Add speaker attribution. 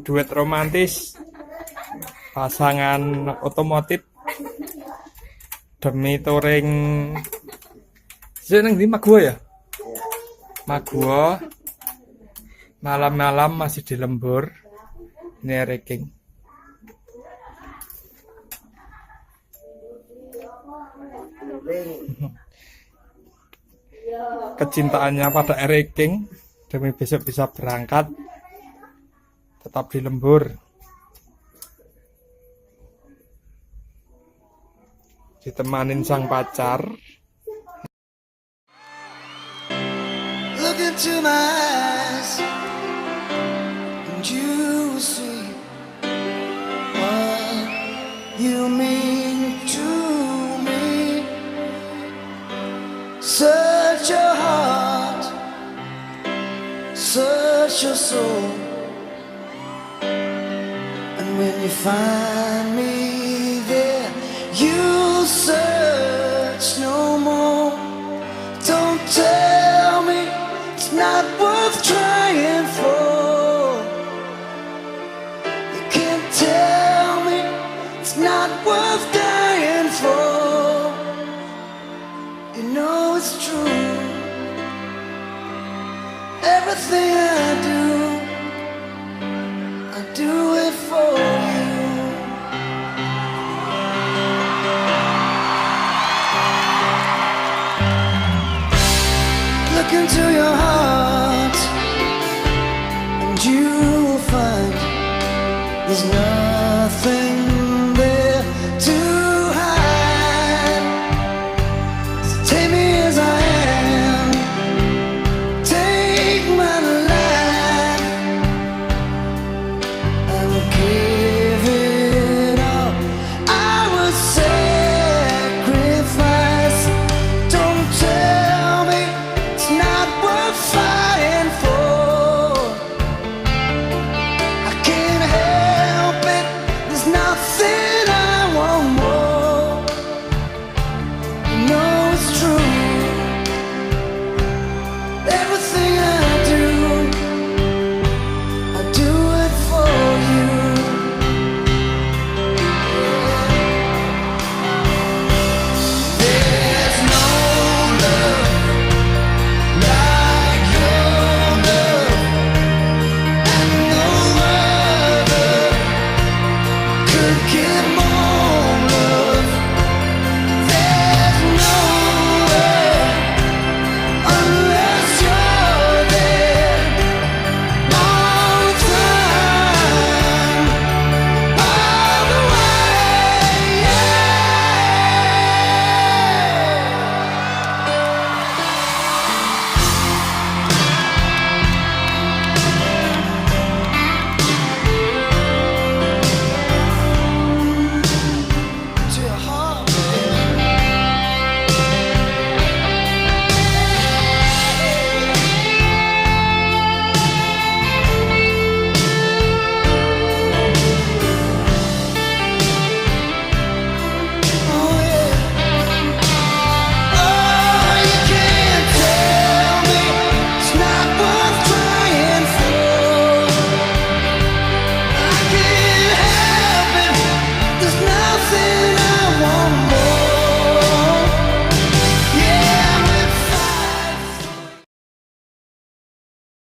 Speaker 1: duet romantis pasangan otomotif demi touring seneng di Magua ya. Magua malam-malam masih di lembur ini Reking. Kecintaannya pada Reking demi besok bisa berangkat tetap di lembur. Ditemanin sang pacar.
Speaker 2: Look into my eyes and you will see what you mean to me. Search your heart, search your soul, and when you find me there, you'll search no more. Don't tell me it's not worth trying for. You can't tell me it's not worth dying for. You know it's true. Everything I do it for you. Look into your heart and you will find there's nothing